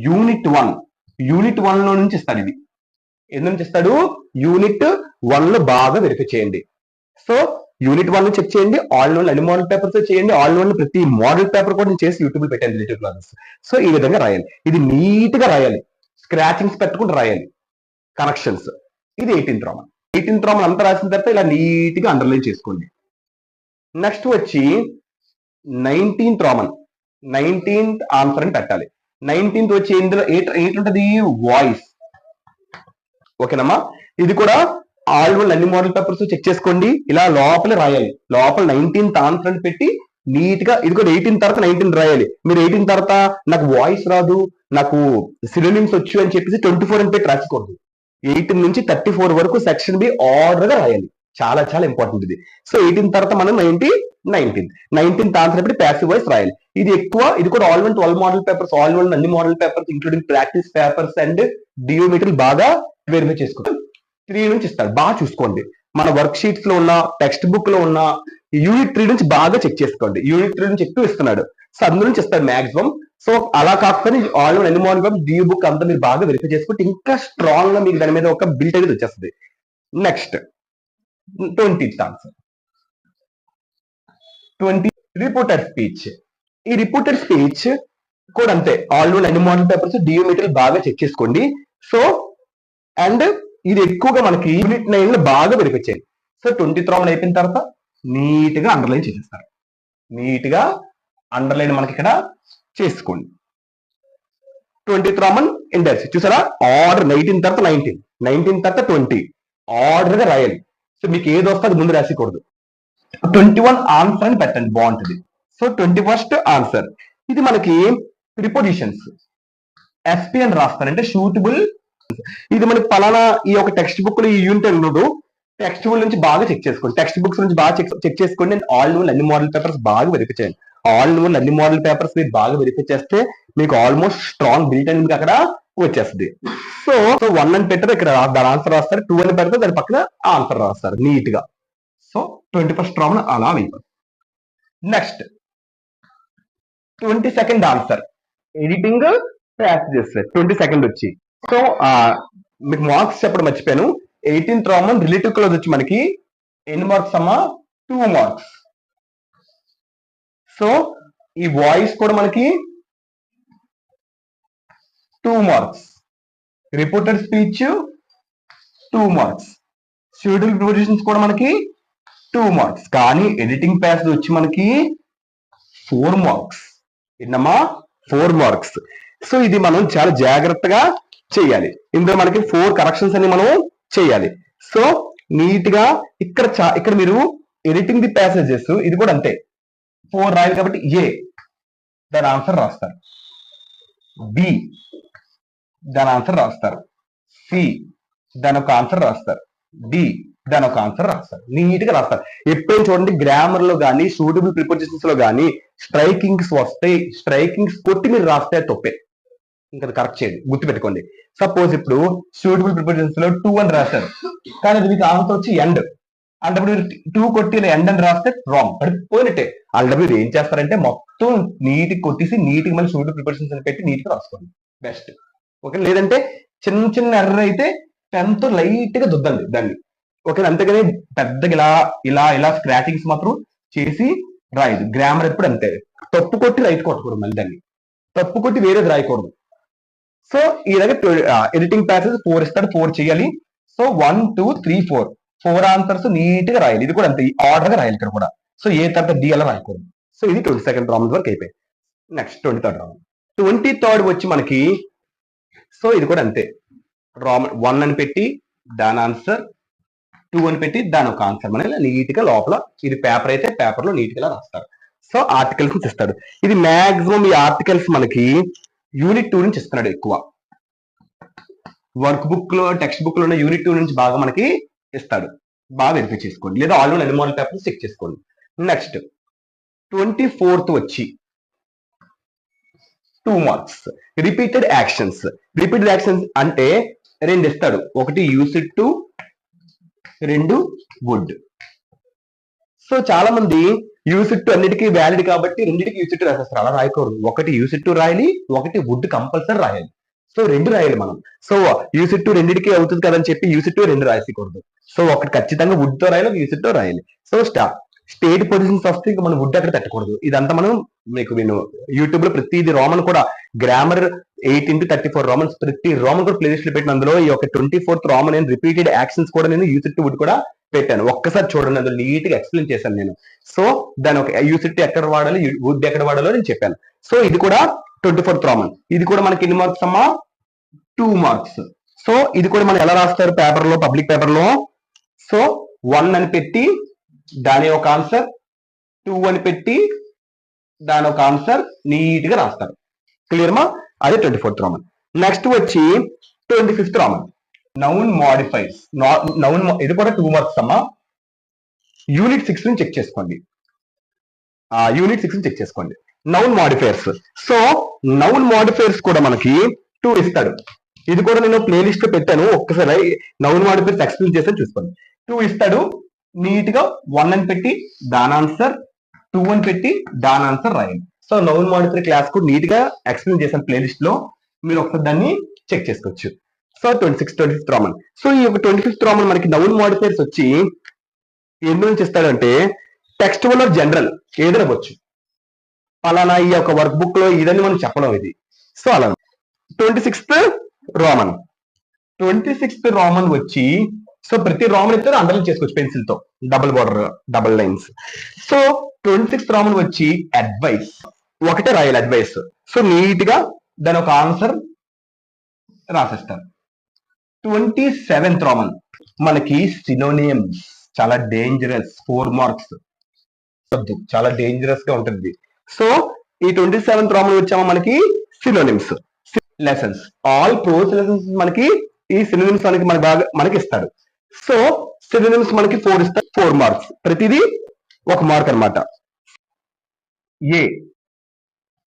యూనిట్ 1 లో నుంచి ఇస్తాడు. ఇది ఎందుకు నుంచి ఇస్తాడు? యూనిట్ 1 లో బాగా వెరిఫై చేయండి. సో యూనిట్ 1 చెక్ చేయండి, ఆల్ ఇన్ వన్ అన్ని మోడల్ పేపర్స్ చేయండి. ఆల్ ఇన్ వన్ ప్రతి మోడల్ పేపర్ కూడా నేను చేసి యూట్యూబ్ లో పెట్టాను రిలేటివ్ క్లాసెస్. సో ఈ విధంగా రాయాలి, ఇది నీట్ గా రాయాలి, స్క్రాచింగ్స్ పెట్టుకుంటూ రాయాలి, కనెక్షన్స్. ఇది 18th రోమన్. 18th రోమన్ అంతా రాసిన తర్వాత ఇలా నీట్ గా అండర్లైన్ చేసుకోండి. నెక్స్ట్ వచ్చి 19th రోమన్, 19th ఆన్సర్ అని పెట్టాలి. 19th వచ్చి ఇందులో ఏంటి ఉంటది? వాయిస్. ఓకేనమ్మా, ఇది కూడా ఆల్ వన్ అన్ని మోడల్ పేపర్స్ చెక్ చేసుకోండి. ఇలా లోపల రాయాలి, లోపల 19th ఆన్సర్ అని పెట్టి నీట్ గా. ఇది కూడా 18 తర్వాత 19 రాయాలి. మీరు 18 తర్వాత నాకు వాయిస్ రాదు, నాకు సినోనిమ్స్ వచ్చు అని చెప్పేసి 24 అని పెట్టి రాసుకోకూడదు. 18 నుంచి 34 వరకు సెక్షన్ బి ఆర్డర్ గా రాయాలి. చాలా చాలా ఇంపార్టెంట్ ఇది. సో 18 తర్వాత మనం 19th ఆన్సర్ ఇప్పుడు ప్యాసివ్ వాయిస్ రాయాలి. ఇది ఎక్కువ, ఇది కూడా ఆల్ 12 మోడల్ పేపర్స్, ఆల్ అన్ని model papers including practice papers and డియో మెటీరియల్ బాగా వెరిఫై చేసుకోండి. 3 నుంచి ఇస్తాడు, బాగా చూసుకోండి. మన వర్క్ షీట్స్ లో ఉన్న, టెక్స్ట్ బుక్ లో ఉన్న యూనిట్ 3 నుంచి బాగా చెక్ చేసుకోండి. యూనిట్ 3 నుంచి ఎక్కువ ఇస్తున్నాడు, సో అందు నుంచి ఇస్తాడు మాక్సిమం. సో అలా కాకపోతే ఆల్ అన్ని మోడల్ పేపర్ డియో బుక్ అంతా మీరు బాగా వెరిఫై చేసుకుంటే ఇంకా స్ట్రాంగ్ గా మీకు దాని మీద ఒక బిల్ట్ అనేది వచ్చేస్తుంది. Next 20th answer 20 reported speech. ఈ రిపోర్టెడ్ స్పీచ్ కూడా అంతే, ఆల్ అన్ని మోడల్ పేపర్స్ డియో మెటీరియల్ బాగా చెక్ చేసుకోండి. సో అండ్ ఇది ఎక్కువగా మనకి యూనిట్ 9 లో బాగా వెరిఫై చేయండి. సో 20th రామన్ అయిపోయిన తర్వాత నీట్ గా అండర్లైన్ చేసేస్తారు. నీట్ గా అండర్లైన్ మనకి ఇక్కడ చేసుకోండి. 20th రామన్ ఇండెక్స్ చూసారా, ఆర్డర్ 19 తర్వాత 19 తర్వాత 20 ఆర్డర్ గా రాయాలి. సో మీకు ఏది వస్తే అది ముందు రాసేకూడదు. 21 ఆన్సర్ అని పెట్టండి, బాగుంటుంది. సో 21st ఆన్సర్ ఇది మనకి ప్రిపోజిషన్స్ ఎస్పీ అని రాస్తానంటే షూటబుల్. ఇది మనకి పలానా ఈ యొక్క టెక్స్ట్ బుక్ లో ఈ యూనిట్ ఉండదు, టెక్స్ట్ బుక్ నుంచి బాగా చెక్ చేసుకోండి. టెక్స్ట్ బుక్స్ నుంచి బాగా చెక్ చేసుకోండి. ఆల్ నోన్ అన్ని మోడల్ పేపర్స్ బాగా వెరిఫై చేయండి. ఆల్ నోన్ అన్ని మోడల్ పేపర్స్ మీరు బాగా వెరిఫై చేస్తే మీకు ఆల్మోస్ట్ స్ట్రాంగ్ బిల్ట్ అనేది మీకు అక్కడ వచ్చేస్తుంది. సో 1 అని పెట్టారు, ఇక్కడ దాని ఆన్సర్ రాస్తారు. 2 అని పెడితే దాని పక్కన ఆన్సర్ రాస్తారు నీట్ గా. సో 21st రామన్ అలా అయిపోతుంది. Next 22nd answer editing passages. 22nd వచ్చి సో మీకు మార్క్స్ చెప్పడం మర్చిపోయాను. 18th రామన్ రిలేటివ్ క్లాజ్ వచ్చి మనకి ఎన్ని మార్క్స్ అమ్మా, 2 మార్క్స్. సో ఈ వాయిస్ కూడా మనకి 2 marks, reported speech 2 marks, schedule prepositions కూడా మనకి 2 మార్క్స్. కానీ ఎడిటింగ్ ప్యాసేజ్ వచ్చి మనకి 4 మార్క్స్. ఎన్నమ్మా, 4 మార్క్స్. సో ఇది మనం చాలా జాగ్రత్తగా చేయాలి. ఇందులో మనకి 4 కరెక్షన్స్ అని మనం చేయాలి. సో నీట్ గా ఇక్కడ మీరు ఎడిటింగ్ ది ప్యాసేజెస్ ఇది కూడా అంతే, 4 రాయాలి. కాబట్టి ఏ దాని ఆన్సర్ రాస్తారు, బి దాని ఆన్సర్ రాస్తారు, సి దాని ఒక ఆన్సర్ రాస్తారు, డి దాని ఒక ఆన్సర్ రాస్తారు. నీట్ గా రాస్తారు. ఎప్పుడైనా చూడండి గ్రామర్ లో కానీ సూటబుల్ ప్రిపోజిషన్స్ లో కానీ స్ట్రైకింగ్స్ వస్తాయి, స్ట్రైకింగ్స్ కొట్టి మీరు రాస్తే తప్పే, ఇంకా కరెక్ట్ చేయండి, గుర్తుపెట్టుకోండి. సపోజ్ ఇప్పుడు సూటబుల్ ప్రిపోజిషన్స్ లో 2 అని రాస్తారు, కానీ అది మీకు ఆన్సర్ వచ్చి ఎండ్ అంటే 2 కొట్టి ఎండ్ అని రాస్తే రాంగ్, అది పోయినట్టే. ఆల్రెడీ మీరు ఏం చేస్తారంటే మొత్తం నీట్ కొట్టేసి నీట్ గా మళ్ళీ సూటబుల్ ప్రిపోజిషన్స్ అని పెట్టి నీట్ గా రాసుకోండి బెస్ట్. ఓకే, లేదంటే చిన్న చిన్న ఎర్రర్ అయితే పెన్తో లైట్ గా దుద్దండి దాన్ని. ఓకే, అంతేగాని పెద్దగా ఇలా ఇలా ఇలా స్క్రాచింగ్స్ మాత్రం చేసి రాయదు. గ్రామర్ ఎప్పుడు అంతే, తప్పు కొట్టి రైట్ కొట్టకూడదు, మళ్ళీ దాన్ని తప్పు కొట్టి వేరేది రాయకూడదు. సో ఈ విధంగా ఎడిటింగ్ ప్యాసేజ్ 4 ఇస్తాడు, 4 చేయాలి. సో 1 2 3 4 ఆన్సర్స్ నీట్ గా రాయాలి. ఇది కూడా అంతే, ఆర్డర్ గా రాయాలి ఇక్కడ కూడా. సో ఏ తర్వాత డి అలా రాయకూడదు. సో ఇది 22nd రామన్ వరకు అయిపోయింది. Next 23rd Raman. 23rd వచ్చి మనకి సో ఇది కూడా అంతే, రామన్ 1 అని పెట్టి దాని ఆన్సర్, 2 అని పెట్టి దాని ఒక ఆన్సర్ మన నీట్ గా లోపల. ఇది పేపర్ అయితే పేపర్ లో నీట్ గా రాస్తారు. సో ఆర్టికల్స్ ఇస్తాడు. ఇది మాక్సిమం ఈ ఆర్టికల్స్ మనకి యూనిట్ 2 నుంచి ఇస్తున్నాడు ఎక్కువ. వర్క్ బుక్ లో టెక్స్ట్ బుక్ లో ఉన్న యూనిట్ 2 నుంచి బాగా మనకి ఇస్తాడు, బాగా వెరిఫై చేసుకోండి. లేదా ఆల్రెడీ అన్ని మోడల్ పేపర్స్ చెక్ చేసుకోండి. నెక్స్ట్ 24th వచ్చి 2 marks, repeated actions. Repeated actions అంటే 2 ఇస్తాడు, ఒకటి యూస్డ్ టు, 2 వుడ్. సో చాలా మంది యూస్డ్ టు అన్నిటికీ వ్యాలిడ్ కాబట్టి రెండింటికి యూస్డ్ టు రాసేస్తారు. అలా రాయకూడదు, ఒకటి యూస్డ్ టు రాయాలి, ఒకటి వుడ్ కంపల్సరీ రాయాలి. సో 2 రాయాలి మనం. సో యూస్డ్ టు రెండింటికి అవుతుంది కదని చెప్పి యూస్డ్ టు 2 రాయకూడదు. సో ఒకటి ఖచ్చితంగా వుడ్ తో రాయాలి, యూస్డ్ తో రాయాలి. సో స్టేట్ పొజిషన్స్ వస్తే ఇంకా మనం వుడ్ అక్కడ పెట్టకూడదు. ఇదంతా మనం నేను యూట్యూబ్ లో ప్రతిది రోమన్ కూడా గ్రామర్ 8 into 34 రోమన్స్ ప్రతి రోమన్ కూడా ప్లేలిస్ట్ లో పెట్టిన అందులో ఈ యొక్క 24th రోమన్ నేను రిపీటెడ్ యాక్షన్స్ కూడా నేను యూస్డ్ టు వుడ్ కూడా పెట్టాను. ఒక్కసారి చూడండి, అందులో నీట్ గా ఎక్స్ప్లెయిన్ చేశాను నేను. సో దాని ఒక యూస్డ్ టు ఎక్కడ వాడాలి, వుడ్ ఎక్కడ వాడాలో నేను చెప్పాను. సో ఇది కూడా 24th రోమన్. ఇది కూడా మనకి ఎన్ని మార్క్స్ అమ్మా, 2 మార్క్స్. సో ఇది కూడా మనం ఎలా రాస్తారు పేపర్ లో, పబ్లిక్ పేపర్ లో. సో 1 అని పెట్టి దాని ఒక ఆన్సర్, 2 అని పెట్టి దాని ఒక ఆన్సర్ నీట్ గా రాస్తారు. క్లియర్ మా? అదే 24th రోమన్. నెక్స్ట్ వచ్చి 25th Roman, noun modifies. Noun ఇది కూడా 2 మార్క్స్ అమ్మా. యూనిట్ 6 ని చెక్ చేసుకోండి. Noun modifiers. So noun modifiers కూడా మనకి 2 ఇస్తాడు. ఇది కూడా నేను ప్లేలిస్ట్ లో పెట్టాను, ఒక్కసారి నౌన్ మాడిఫైర్స్ ఎక్స్ప్లెయిన్ చేస్తే చూసుకోండి. 2 ఇస్తాడు, నీట్ గా 1 అని పెట్టి దాని ఆన్సర్, 2 అని పెట్టి దాని ఆన్సర్ రాయండి. సో నౌన్ మాడిఫైర్ క్లాస్ కూడా నీట్ గా ఎక్స్ప్లెయిన్ చేశాను ప్లేలిస్ట్ లో, మీరు ఒకసారి దాన్ని చెక్ చేసుకోవచ్చు. So 25th Raman. సో ఈ యొక్క 25th రామన్ మనకి నౌన్ మాడిఫైర్స్ వచ్చి ఎందు నుంచి ఇస్తాడంటే టెక్స్టువల్ ఆర్ జనరల్ ఏదైనా అవ్వచ్చు. అలానా ఈ యొక్క వర్క్ బుక్ లో ఇదని మనం చెప్పడం ఇది. సో అలా 26th రోమన్. 26th రోమన్ వచ్చి, సో ప్రతి రోమన్ అయితే అండర్లైన్ చేసుకోవచ్చు పెన్సిల్ తో, double border, double lines. So 26th roman వచ్చి అడ్వైస్, ఒకటే రాయాలి అడ్వైస్. సో నీట్ గా దాని ఒక ఆన్సర్ రాసేస్తారు. 27th రోమన్ మనకి సినోనియమ్స్, చాలా డేంజరస్, 4 మార్క్స్, చాలా డేంజరస్ గా ఉంటుంది. సో ఈ 27th రోమన్ వచ్చామో మనకి synonyms lessons, all prose lessons మనకి ఈ సినోనిమ్స్ మనకి ఇస్తాడు. సో సినోనిమ్స్ మనకి 4 ఇస్తాడు, 4 మార్క్స్, ప్రతిదీ 1 మార్క్ అనమాట. ఏ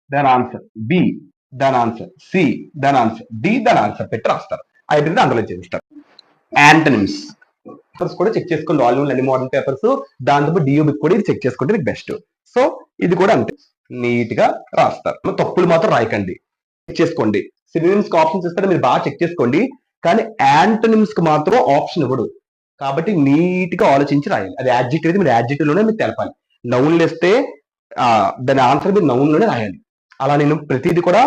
దాని ఆన్సర్, బి దాని ఆన్సర్, సి దాని ఆన్సర్, డి దాని ఆన్సర్ పెట్టి రాస్తారు. అయితే అందులో చేస్తారు. యాంటనిమ్స్ పేపర్స్ కూడా చెక్ చేసుకోండి, ఆల్ అన్ని మోడల్ పేపర్స్, దాంతో డిఓబి కూడా ఇది చెక్ చేసుకుంటే ఇది బెస్ట్. సో ఇది కూడా అంతే, నీట్ గా రాస్తారు. తప్పులు మాత్రం రాయకండి, చెక్ చేసుకోండి. సినోనిమ్స్ కి ఆప్షన్స్ ఇస్తారు, మీరు బాగా చెక్ చేసుకోండి. కానీ యాంటోనిమ్స్ కి మాత్రం ఆప్షన్ ఇవ్వడు, కాబట్టి నీట్ గా ఆలోచించి రాయాలి. అది యాడ్జెక్టివ్ అయితే మీరు యాడ్జెక్టివ్ లోనే మీరు తెలపాలి. నౌన్లు ఇస్తే దాని ఆన్సర్ మీరు నౌన్ లోనే రాయాలి. అలా నేను ప్రతిదీ కూడా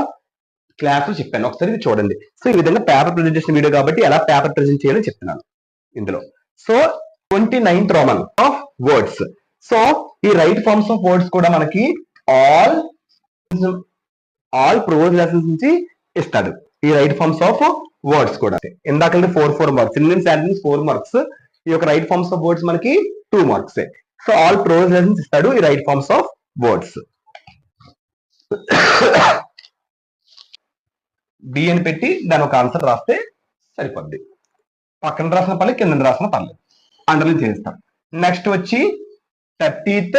క్లాస్ లో చెప్పాను, ఒకసారి ఇది చూడండి. సో ఈ విధంగా పేపర్ ప్రెజెంటేషన్ వీడియో కాబట్టి ఎలా పేపర్ ప్రెజెంట్ చేయాలని చెప్తున్నాను ఇందులో. So 29th Roman of words. So ఈ రైట్ ఫార్మ్స్ ఆఫ్ వర్డ్స్ కూడా మనకి ఆల్ ప్రోజ్ లెసన్స్ నుంచి ఇస్తాడు. ఈ రైట్ ఫార్మ్స్ ఆఫ్ వర్డ్స్ కూడా ఇందాకంటే 4 మార్క్స్, సినోనిమ్స్ యాంటోనిమ్స్ 4 మార్క్స్, ఈ యొక్క రైట్ ఫార్మ్స్ ఆఫ్ వర్డ్స్ మనకి 2 marks. So all prose lessons ఇస్తాడు ఈ right forms of words. B అని పెట్టి దాని ఒక ఆన్సర్ రాస్తే సరిపోద్ది. పక్కన రాసిన పర్లేదు, కింద రాసిన పర్లేదు, అండర్లైన్ చేస్తాం. నెక్స్ట్ వచ్చి 30th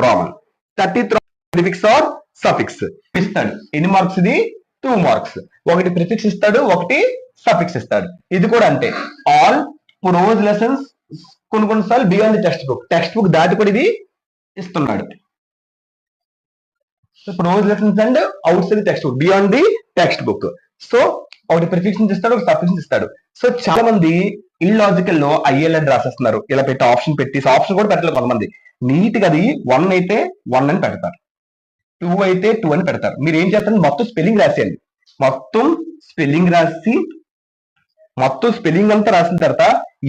Roman. 30th prefix are suffix ఇస్తాడు. ఎన్ని మార్క్స్ ఇది? 2 మార్క్స్. ఒకటి ప్రిఫిక్స్ ఇస్తాడు, ఒకటి సఫిక్స్ ఇస్తాడు. ఇది కూడా అంతే, ఆల్ ప్రోజ్ లెసన్స్ కొన్నిసార్లు బియాండ్ ది టెక్స్ట్ బుక్ దాటి కూడా ఇది ఇస్తున్నాడు. Prose lessons and out side text book, beyond the text book. So ఒకటి ప్రిఫిక్స్ ఇస్తాడు, ఒక సఫిక్స్ ఇస్తాడు. సో చాలా మంది ఇల్లాజికల్ లో ఐఎల్ అని రాసేస్తున్నారు, ఇలా పెట్టి ఆప్షన్ పెట్టి, ఆప్షన్ కూడా పెట్టలేదు కొంతమంది. నీట్ గా అది 1 అయితే 1 అని పెడతారు, 2 అయితే 2 అని పెడతారు. మీరు ఏం చేస్తారు, మొత్తం స్పెల్లింగ్ రాసేయండి. మొత్తం స్పెల్లింగ్ అంతా రాసిన తర్వాత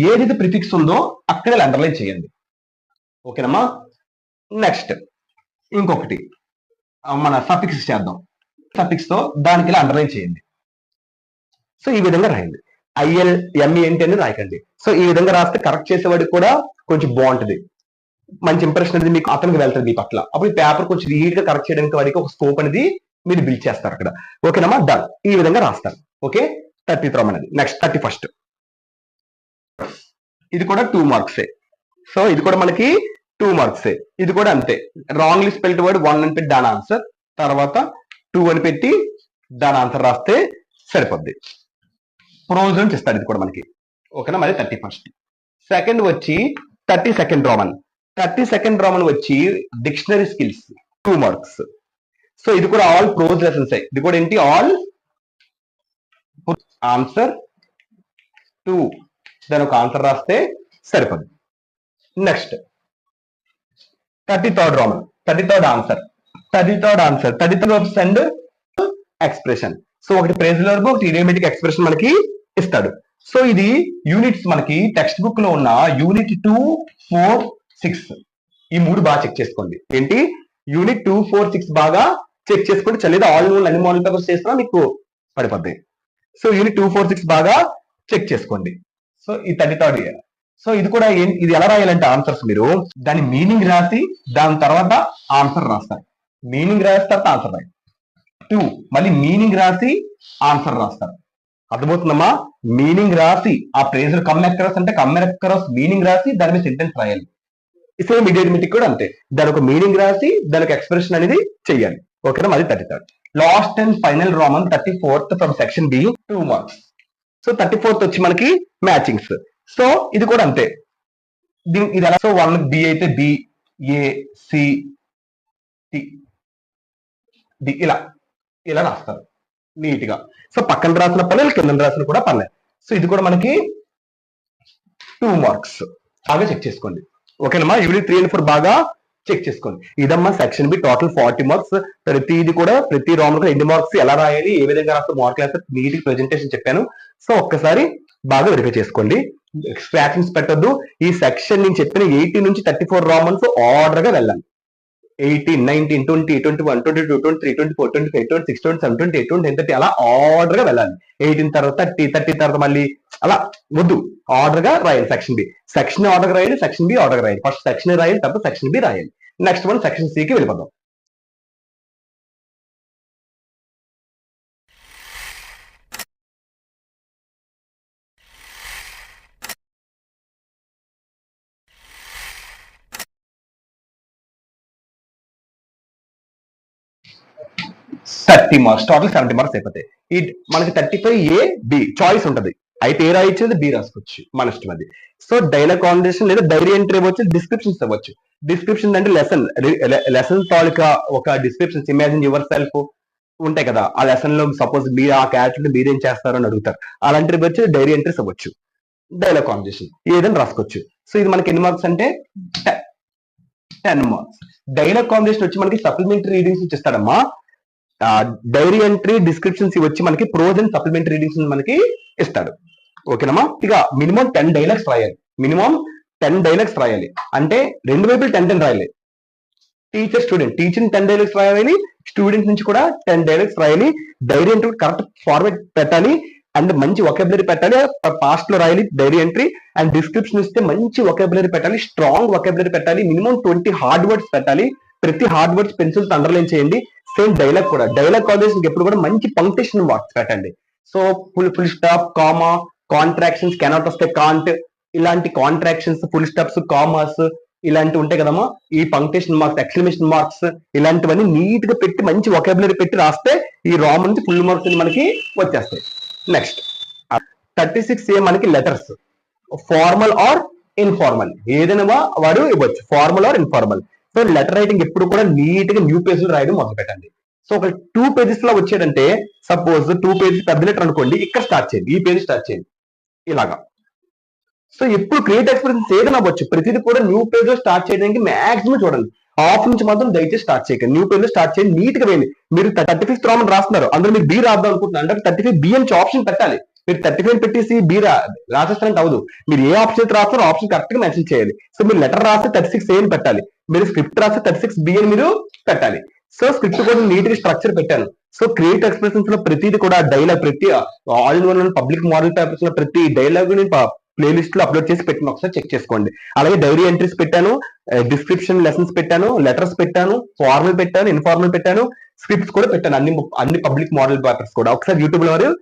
ఏదైతే ప్రిఫిక్స్ ఉందో అక్కడ అండర్లైన్ చేయండి. ఓకేనమ్మా. నెక్స్ట్ ఇంకొకటి మన సఫిక్స్ చేద్దాం. సఫిక్స్ తో దానికి ఇలా అండర్లైన్ చేయండి. సో ఈ విధంగా రాయండి. ఐఎల్ ఎంఈ ఏంటి అని రాయకండి. సో ఈ విధంగా రాస్తే కరెక్ట్ చేసేవాడికి కూడా కొంచెం బాగుంటుంది, మంచి ఇంప్రెషన్ అనేది మీకు అతనికి వెళ్తుంది మీ పట్ల. అప్పుడు పేపర్ కొంచెం నీట్ గా కరెక్ట్ చేయడానికి వాడికి ఒక స్కోప్ అనేది మీరు బిల్డ్ చేస్తారు అక్కడ. ఓకేనమ్మా, డన్. ఈ విధంగా రాస్తారు. ఓకే, 30th రోమన్ అనేది. నెక్స్ట్ 31st, ఇది కూడా 2 మార్క్సే. సో ఇది కూడా మనకి 2 మార్క్సే. ఇది కూడా అంతే, రాంగ్లీ స్పెల్డ్ వర్డ్ 1 అని పెట్టి దాని ఆన్సర్, తర్వాత 2 అని పెట్టి దాని ఆన్సర్ రాస్తే సరిపోద్ది. ప్రోజ్ నుంచి ఇస్తాడు ఇది కూడా మనకి. ఓకేనా, మరి 31st. సెకండ్ వచ్చి 32nd రోమన్. 32nd రోమన్ వచ్చి డిక్షనరీ స్కిల్స్, 2 మార్క్స్. సో ఇది కూడా ఆల్ ప్రోజ్ లెసన్స్. ఇది కూడా ఏంటి, ఆల్ ఆన్సర్ 2, దాని ఒక ఆన్సర్ రాస్తే సరిపోద్ది. Next 33rd Roman, 33rd answer, 33rd verbs and expression. So ఒకటి ప్రేజల్ వర్బ్, ఒకటి ఇడియోమేటిక్ ఎక్స్ప్రెషన్ మనకి ఇస్తాడు. సో ఇది యూనిట్స్ మనకి టెక్స్ట్ బుక్ లో ఉన్న యూనిట్ 2, 4, 6 ఈ 3 బాగా చెక్ చేసుకోండి. ఏంటి, యూనిట్ 2, 4, 6 బాగా చెక్ చేసుకోండి. చలేదు ఆల్ అన్ని మోడల్ పేపర్స్ చేస్తున్నా మీకు పడిపోద్ది. సో యూనిట్ 2, 4, 6 బాగా చెక్ చేసుకోండి. సో ఈ 33rd ఇయర్. సో ఇది కూడా ఇది ఎలా రాయాలంటే ఆన్సర్స్ మీరు దాని మీనింగ్ రాసి దాని తర్వాత ఆన్సర్ రాస్తారు. మీనింగ్ రాసిన తర్వాత ఆన్సర్ రాయి. 2 మళ్ళీ మీనింగ్ రాసి ఆన్సర్ రాస్తారు. అర్థమవుతుందమ్మా? మీనింగ్ రాసి ఆ ప్రేజర్ కమ్ అక్రాస్ అంటే కమ్ అక్రాస్ మీనింగ్ రాసి దాని మీద సెంటెన్స్ రాయాలి. సేమ్ ఇడియోమెటిక్ కూడా అంతే, దాని ఒక మీనింగ్ రాసి దానికి ఎక్స్ప్రెషన్ అనేది చెయ్యాలి. ఓకేనా, అది 33rd. Last and final roman 34th from section B 2 marks. So 34th వచ్చి మనకి మ్యాచింగ్స్. సో ఇది కూడా అంతే, ఇది ఎలా, సో 1 బి అయితే బి, ఏ, సి, డి ఇలా ఇలా రాస్తారు నీట్ గా. సో పక్కన రాసిన పర్లేదు, కింద రాసిన కూడా పర్లేదు. సో ఇది కూడా మనకి 2 మార్క్స్ బాగా చెక్ చేసుకోండి. ఓకేనమ్మా, యూనిట్ 3 and 4 బాగా చెక్ చేసుకోండి. ఇదమ్మా సెక్షన్ బి, టోటల్ 40 మార్క్స్. ప్రతిది కూడా ప్రతి రౌండ్ లో ఎన్ని మార్క్స్ ఎలా రాయాలి, ఏ విధంగా రాస్తే మార్కులు వేస్తే నీట్ ప్రెజెంటేషన్ చెప్పాను. సో ఒక్కసారి బాగా వెరిఫై చేసుకోండి, స్క్రాచింగ్స్ పెట్టద్దు. ఈ సెక్షన్ నేను చెప్పిన 80 నుంచి 34 రామన్స్ ఆర్డర్ గా వెళ్ళాలి. 18, 19, 20, 21, 22, 23, 24, 25, 26, 27, 28, 29, 30 అలా ఆర్డర్ గా వెళ్ళాలి. 18 తర్వాత 30, 30 తర్వాత మళ్ళీ అలా వద్దు, ఆర్డర్ గా రాయాలి. సెక్షన్ బి, సెక్షన్ ఆర్డర్ రాయాలి, సెక్షన్ బి ఆర్డర్ రాయాలి. ఫస్ట్ సెక్షన్ రాయాలి, తర్వాత సెక్షన్ బి రాయాలి. నెక్స్ట్ మనం సెక్షన్ సి కి వెళ్ళిపోదాం. థర్టీ మార్క్స్, టోటల్ 70 మార్క్స్ అయిపోతాయి. ఈ మనకి 35 ఏ బి చాయిస్ ఉంటది, అయితే ఏ రాయించేది బి రాసుకోవచ్చు, మన ఇష్టం అది. సో డైలాగ్ కాన్వర్సేషన్ లేదా డైరీ ఎంట్రీ ఇవ్వచ్చు, డిస్క్రిప్షన్స్ ఇవ్వచ్చు. డిస్క్రిప్షన్ అంటే లెసన్ తాలూకా ఒక డిస్క్రిప్షన్స్, ఇమాజిన్ యువర్ సెల్ఫ్ ఉంటాయి కదా, ఆ లెసన్ లో సపోజ్ మీరు ఆ క్యారెక్టర్ మీరేం చేస్తారు అని అడుగుతారు, అలాంటివి ఇవ్వచ్చు. డైరీ ఎంట్రీస్ ఇవ్వచ్చు, డైలాగ్ కాన్వర్సేషన్ ఏదైనా రాసుకోవచ్చు. సో ఇది మనకి ఎన్ని మార్క్స్ అంటే 10 మార్క్స్. డైలాగ్ కాన్వర్సేషన్ వచ్చి మనకి సప్లిమెంటరీ రీడింగ్స్ ఇస్తాడమ్మా. డైరీ ఎంట్రీ డిస్క్రిప్షన్స్ వచ్చి మనకి ప్రోజ్ అండ్ సప్లిమెంటరీ రీడింగ్స్ మనకి ఇస్తాడు. ఓకేనమ్మా, ఇక మినిమం 10 డైలాగ్స్ రాయాలి. మినిమం 10 డైలాగ్స్ రాయాలి అంటే రెండు వైపులు 10 రాయాలి. టీచర్ స్టూడెంట్, టీచర్ 10 డైలాగ్స్ రాయాలి, స్టూడెంట్ నుంచి కూడా 10 డైలాగ్స్ రాయాలి. డైరీ ఎంట్రీ కరెక్ట్ ఫార్మాట్ పెట్టాలి అండ్ మంచి వొకాబులరీ పెట్టాలి, పాస్ట్ లో రాయాలి డైరీ ఎంట్రీ. అండ్ డిస్క్రిప్షన్ ఇస్తే మంచి వొకాబులరీ పెట్టాలి, స్ట్రాంగ్ వొకాబులరీ పెట్టాలి. మినిమం 20 హార్డ్ వర్డ్స్ పెట్టాలి. ప్రతి హార్డ్ వర్డ్స్ పెన్సిల్స్ అండర్లైన్ చేయండి. సేమ్ డైలాగ్ కూడా, డైలాగ్ కాన్వర్సేషన్ ఎప్పుడు కూడా మంచి పంక్చుయేషన్ మార్క్స్ పెట్టండి. So full stop, comma, contractions, cannot వస్తే కాంట్, ఇలాంటి కాంట్రాక్షన్స్, ఫుల్ స్టాప్స్, కామాస్ ఇలాంటివి ఉంటాయి కదమ్మా. ఈ పంక్చుయేషన్ మార్క్స్, ఎక్స్క్లమేషన్ మార్క్స్ ఇలాంటివన్నీ నీట్ గా పెట్టి మంచి వొకాబులరీ పెట్టి రాస్తే ఈ రామ్ నుంచి ఫుల్ మార్క్స్ మనకి వచ్చేస్తాయి. నెక్స్ట్ 36 ఏ మనకి లెటర్స్, ఫార్మల్ ఆర్ ఇన్ఫార్మల్ ఏదైనా వాడు ఇవ్వచ్చు, formal or informal. So letter writing ఎప్పుడు కూడా నీట్ గా న్యూ పేజ్ లో రాయడం మొదలు పెట్టండి. సో ఒక 2 pages లో వచ్చేదంటే, సపోజ్ 2 pages పెద్ద లెటర్ అనుకోండి, ఇక్కడ స్టార్ట్ చేయండి, ఈ పేజ్ స్టార్ట్ చేయండి ఇలాగా. సో ఎప్పుడు క్రియేట్ ఎక్స్పీరియన్స్ ఏదైనా అవ్వచ్చు, ప్రతిదీ కూడా న్యూ పేజ్ లో స్టార్ట్ చేయడానికి మాక్సిమం చూడండి. ఆఫ్ నుంచి మాత్రం దయచేసి స్టార్ట్ చేయకండి, న్యూ పేజ్ లో స్టార్ట్ చేయండి, నీట్ గా వేయండి. మీరు 35th రామన్ రాస్తున్నారు, అందులో మీరు బి రాద్దాం అనుకుంటున్నారు అంటే 35 బి అని ఆప్షన్ పెట్టాలి. మీరు 35 పెట్టేసి బి రాసేస్తారంటే అవదు. మీరు ఏ ఆప్షన్ అయితే రాస్తారో ఆప్షన్ కరెక్ట్ గా మెన్షన్ చేయాలి. సో మీరు లెటర్ రాస్తే 36 ఏ అని పెట్టాలి, మీరు స్క్రిప్ట్ రాస్తే 36 బి అని మీరు పెట్టాలి. సో స్క్రిప్ట్ కూడా నీట్ గా స్ట్రక్చర్ పెట్టాను. సో క్రియేట్ ఎక్స్ప్రెషన్స్ లో ప్రతిది కూడా డైలాగ్, ప్రతి all in one public model papers లో ప్రతి డైలాగ్ ని ప్లేలిస్ట్ లో అప్లోడ్ చేసి పెట్టిన, ఒకసారి చెక్ చేసుకోండి. అలాగే డైరీ ఎంట్రీస్ పెట్టాను, డిస్క్రిప్షన్ లెసన్స్ పెట్టాను, లెటర్స్ పెట్టాను, ఫార్మల్ పెట్టాను, ఇన్ఫార్మల్ పెట్టాను, స్క్రిప్ట్స్ కూడా పెట్టాను, అన్ని పబ్లిక్ మోడల్ పేపర్స్ కూడా ఒకసారి యూట్యూబ్ లో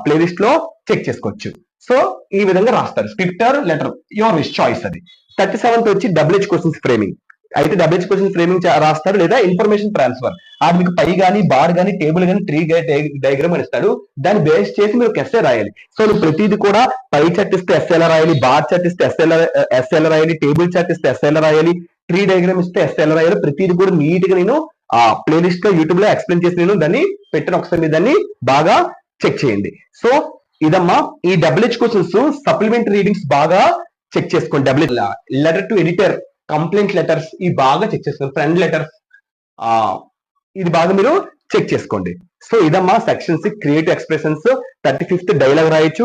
ప్లేలిస్ట్ లో చెక్ చేసుకోవచ్చు. సో ఈ విధంగా రాస్తారు, script R letter your wish choice. అది 37th వచ్చి WH క్వశ్చన్స్ ఫ్రేమింగ్, అయితే WH క్వశ్చన్ ఫ్రేమింగ్ రాస్తారు లేదా ఇన్ఫర్మేషన్ ట్రాన్స్ఫర్. అది మీకు పై గానీ, బార్ గానీ, టేబుల్ గానీ, ట్రీ డయాగ్రామ్ అని ఇస్తాడు, దాన్ని బేస్ చేసి మీరు ఎస్ఏ రాయాలి. సో ప్రతిది కూడా పై చార్ట్ ఇస్తే ఎస్ఏ ఎలా రాయాలి, బార్ చార్ట్ ఇస్తే ఎస్ఏ ఎలా రాయాలి, టేబుల్ చార్ట్ ఇస్తే ఎస్ఏ ఎలా రాయాలి, ట్రీ డయాగ్రామ్ ఇస్తే ఎస్ఏ ఎలా రాయాలి, ప్రతిది కూడా నీట్ గా నేను ఆ ప్లేలిస్ట్ లో యూట్యూబ్ లో ఎక్స్ప్లెయిన్ చేసి నేను దాన్ని పెట్టిన, ఒకసారి మీరు దాన్ని బాగా చెక్ చేయండి. సో ఇదమ్మా ఈ WH క్వశ్చన్స్ సప్లిమెంటరీ రీడింగ్స్ బాగా చెక్ చేసుకోండి. Letter to editor, complaint letters ఇవి బాగా చెక్ చేసుకోండి, ఫ్రెండ్ లెటర్స్ ఇది బాగా మీరు చెక్ చేసుకోండి. సో ఇదమ్మా sections, creative expressions. 35th dialogue రాయొచ్చు,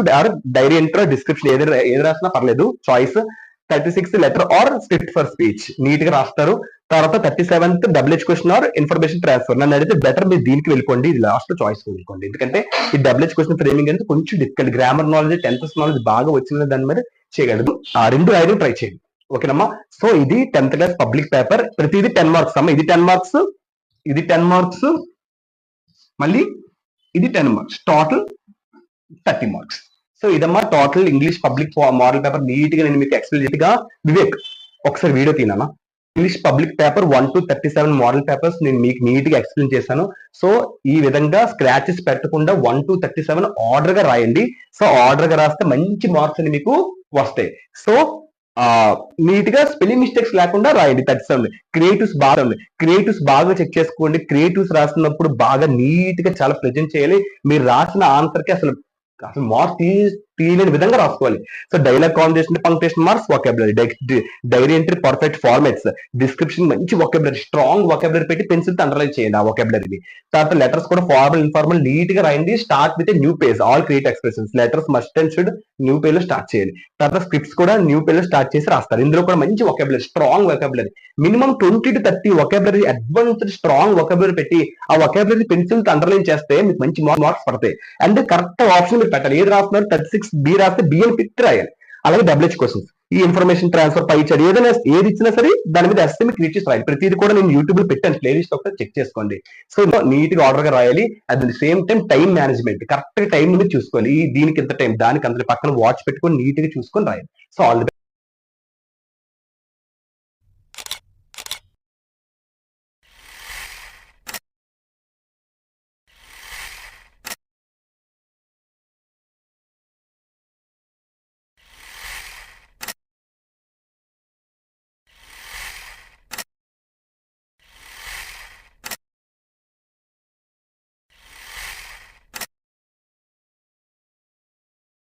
డైరీ ఎంట్రీ, డిస్క్రిప్షన్ ఏది రాసినా పర్లేదు, choice. 36 letter or script for speech neat గా రాస్తారు. తర్వాత 37th WH question or information transfer. నన్ను అడిగితే బెటర్ మీరు దీనికి వెళ్ళిపోండి, ఇది లాస్ట్ చాయిస్ వెళ్ళిపోండి. ఎందుకంటే ఈ WH క్వశ్చన్ ఫ్రేమింగ్ అంటే కొంచెం difficult, grammar knowledge, 10th knowledge బాగా వచ్చిన దాని మీద చేయగలదు. ఆ రెండు రాయడం ట్రై చేయండి, ఓకేనమ్మా. సో ఇది 10th క్లాస్ పబ్లిక్ పేపర్, ప్రతిది 10 మార్క్స్ అమ్మా. ఇది 10 మార్క్స్, ఇది 10 మార్క్స్, మళ్ళీ ఇది 10 మార్క్స్, టోటల్ 30 మార్క్స్. సో ఇదమ్మా total English public model paper, neat గా నేను మీకు ఎక్స్ప్లెయిన్ గా వివేక్ ఒకసారి వీడియో తీనా. English public paper 1 to 37 model papers నేను మీకు నీట్ గా ఎక్స్ప్లెయిన్ చేశాను. సో ఈ విధంగా స్క్రాచెస్ పెట్టకుండా 1 to 37 ఆర్డర్ గా రాయండి. సో ఆర్డర్ గా రాస్తే మంచి మార్క్స్ అని మీకు వస్తాయి. సో నీట్ గా స్పెల్లింగ్ మిస్టేక్స్ లేకుండా రాయండి. 37 క్రియేటివ్స్ బాగా చెక్ చేసుకోండి. క్రియేటివ్స్ రాసినప్పుడు బాగా నీట్ గా చాలా ప్రెజెంట్ చేయాలి. మీరు రాసిన ఆన్సర్ కి అసలు మార్క్స్ తీయలేని విధంగా రాసుకోవాలి. So dialogue combination, punctuation marks, vocabulary, diary entry, perfect formats, description, మంచి వొకాబులరీ, స్ట్రాంగ్ వొకాబులరీ పెట్టి పెన్సిల్ తో అండర్లైన్ చేయండి ఆ వొకాబులరీని. తర్వాత లెటర్స్ కూడా ఫార్మల్, ఇన్ఫార్మల్ నీట్ గా రాయండి. Start with new page, all create expressions. Letters must and should new page లో స్టార్ట్ చేయాలి. తర్వాత స్క్రిప్ట్స్ కూడా న్యూ పేజ్ లో స్టార్ట్ చేసి రాస్తారు. ఇందులో కూడా మంచి vocabulary, strong vocabulary, minimum 20 to 30 vocabulary, advanced strong vocabulary పెట్టి ఆ వొకాబులరీ పెన్సిల్ తో అండర్లైన్ చేస్తే మీకు మంచి మార్క్స్ పడతాయి. అండ్ కరెక్ట్ ఆప్షన్ మీరు పెట్టాలి. ఏది రాస్తున్నారు 36 బి రాస్తే బి అని పెట్టి రాయాలి. అలాగే డబ్ల్యూహెచ్ క్వశ్చన్స్, ఈ ఇన్ఫర్మేషన్ ట్రాన్స్ఫర్, పై చడి, ఏదైనా ఏది ఇచ్చినా సరే దాని మీద ఎస్ఎంఈ క్రియేట్ చేసి రాయాలి. ప్రతిది కూడా నేను యూట్యూబ్ లో పెట్టాను, ప్లేలిస్ట్ ఒకటి చెక్ చేసుకోండి. సో నీట్ గా ఆర్డర్ గా రాయాలి. At the same time time management, correct గా టైం మీద చూసుకోవాలి. దీనికి ఎంత టైం, దానికి అంత పక్కన వాచ్ పెట్టుకొని నీట్ గా చూసుకొని రాయాలి. So all the